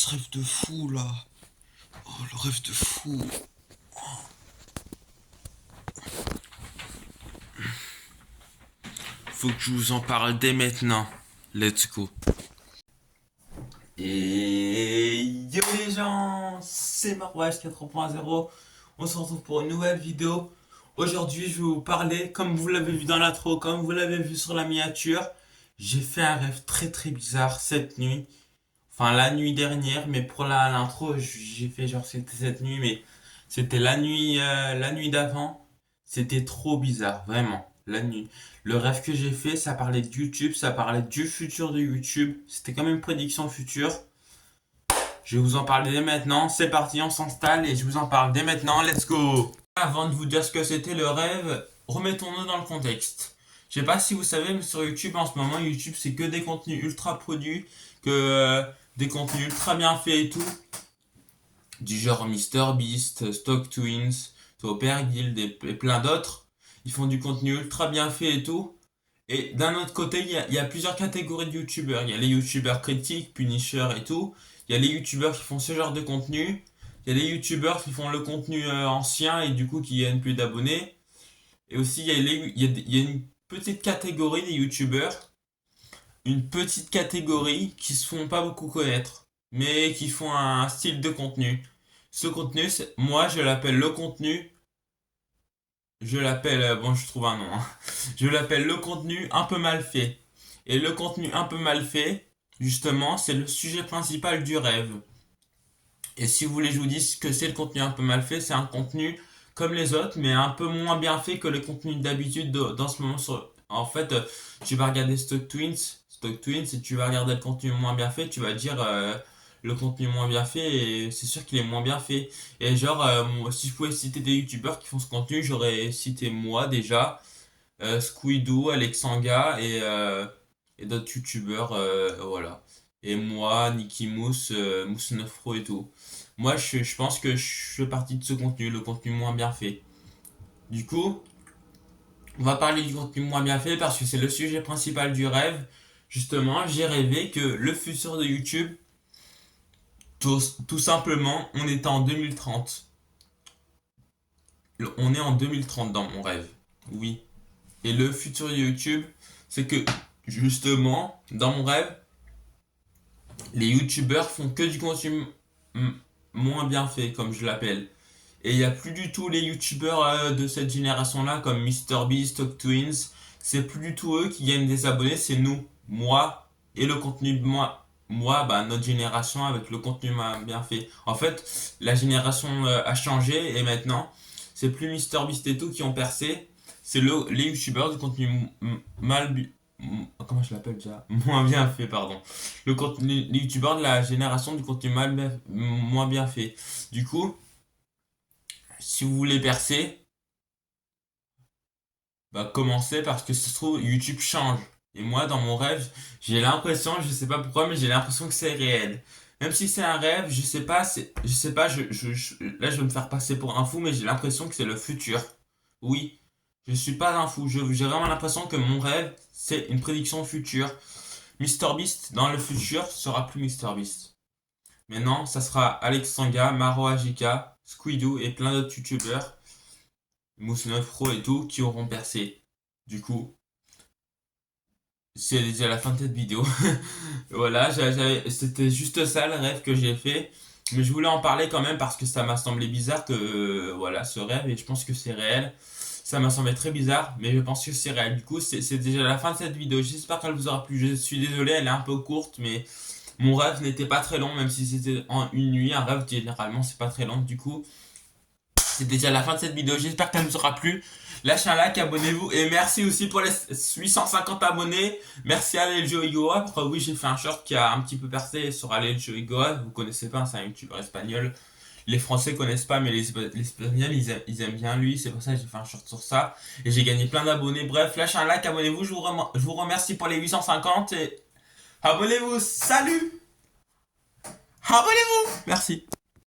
ce rêve de fou là. Oh, le rêve de fou. Faut que je vous en parle dès maintenant. Let's go. Et yo les gens, c'est Marwash 4.0. On se retrouve pour une nouvelle vidéo. Aujourd'hui, je vais vous parler, comme vous l'avez vu dans l'intro, comme vous l'avez vu sur la miniature, j'ai fait un rêve très bizarre cette nuit. Enfin, la nuit dernière, mais pour l'intro, j'ai fait genre c'était cette nuit, mais c'était la nuit d'avant. C'était trop bizarre, vraiment. La nuit. Le rêve que j'ai fait, ça parlait de YouTube, ça parlait du futur de YouTube. C'était quand même une prédiction future. Je vais vous en parler dès maintenant. C'est parti, on s'installe et je vous en parle dès maintenant. Let's go! Avant de vous dire ce que c'était le rêve, remettons-nous dans le contexte. Je sais pas si vous savez, mais sur YouTube en ce moment, YouTube c'est que des contenus ultra produits, que des contenus ultra bien faits et tout. Du genre MrBeast, Stock Twins, Topper Guild et plein d'autres. Ils font du contenu ultra bien fait et tout. Et d'un autre côté, il y a plusieurs catégories de youtubeurs. Il y a les youtubeurs critiques, Punisher et tout. Il y a les youtubeurs qui font ce genre de contenu. Il y a les youtubeurs qui font le contenu ancien et du coup qui gagnent plus d'abonnés. Et aussi, il y a une petite catégorie des youtubeurs. Une petite catégorie qui se font pas beaucoup connaître. Mais qui font un style de contenu. Ce contenu, moi je l'appelle le contenu. Je l'appelle, bon je trouve un nom. Hein. Je l'appelle le contenu un peu mal fait. Et le contenu un peu mal fait, justement, c'est le sujet principal du rêve. Et si vous voulez, je vous dis que c'est le contenu un peu mal fait, c'est un contenu comme les autres, mais un peu moins bien fait que les contenus d'habitude dans ce moment. En fait, tu vas regarder Stock Twins, et tu vas regarder le contenu moins bien fait, tu vas dire le contenu moins bien fait, et c'est sûr qu'il est moins bien fait. Et genre, si je pouvais citer des youtubeurs qui font ce contenu, j'aurais cité moi déjà, Squidoo, Alexanga et d'autres youtubeurs, voilà. Et moi, Nicky Mousse, Mousse 9 Pro et tout. Moi, je pense que je fais partie de ce contenu, le contenu moins bien fait. Du coup, on va parler du contenu moins bien fait parce que c'est le sujet principal du rêve. Justement, j'ai rêvé que le futur de YouTube, tout simplement, on est en 2030. On est en 2030 dans mon rêve. Oui. Et le futur de YouTube, c'est que, justement, dans mon rêve, les youtubeurs font que du contenu moins bien fait, comme je l'appelle. Et il n'y a plus du tout les youtubeurs de cette génération-là, comme MrBeast, Talk Twins. C'est plus du tout eux qui gagnent des abonnés, c'est nous. Moi et le contenu, bah, notre génération avec le contenu bien fait. En fait, la génération a changé et maintenant, c'est plus MrBeast et tout qui ont percé. C'est les youtubeurs du contenu comment je l'appelle déjà? Moins bien fait, pardon. Les youtubeurs de la génération du contenu moins bien fait. Du coup, si vous voulez percer, bah commencez parce que ça se trouve YouTube change. Et moi dans mon rêve, j'ai l'impression, je sais pas pourquoi, mais j'ai l'impression que c'est réel. Même si c'est un rêve, je sais pas, je sais pas, là je vais me faire passer pour un fou, mais j'ai l'impression que c'est le futur. Oui, je suis pas un fou, j'ai vraiment l'impression que mon rêve, c'est une prédiction future. MrBeast dans le futur sera plus MrBeast. Maintenant, ça sera Alex Sanga, Maro Ajika, Squidoo et plein d'autres youtubeurs, Mousse 9 Pro et tout, qui auront percé. Du coup, c'est déjà la fin de cette vidéo. Voilà, c'était juste ça le rêve que j'ai fait. Mais je voulais en parler quand même parce que ça m'a semblé bizarre que, voilà, ce rêve, et je pense que c'est réel. Ça m'a semblé très bizarre, mais je pense que c'est réel. Du coup, c'est déjà la fin de cette vidéo. J'espère qu'elle vous aura plu. Je suis désolé, elle est un peu courte, mais mon rêve n'était pas très long, même si c'était en une nuit. Un rêve, généralement, c'est pas très long. Du coup, c'est déjà la fin de cette vidéo. J'espère qu'elle vous aura plu. Lâchez un like, abonnez-vous. Et merci aussi pour les 850 abonnés. Merci à Alejo Igoa. Oui, j'ai fait un short qui a un petit peu percé sur Alejo Igoa. Vous connaissez pas, c'est un youtubeur espagnol. Les Français connaissent pas, mais les Espagnols, ils aiment bien lui. C'est pour ça que j'ai fait un short sur ça. Et j'ai gagné plein d'abonnés. Bref, lâchez un like, abonnez-vous. Je vous remercie pour les 850. Et abonnez-vous. Salut! Abonnez-vous! Merci.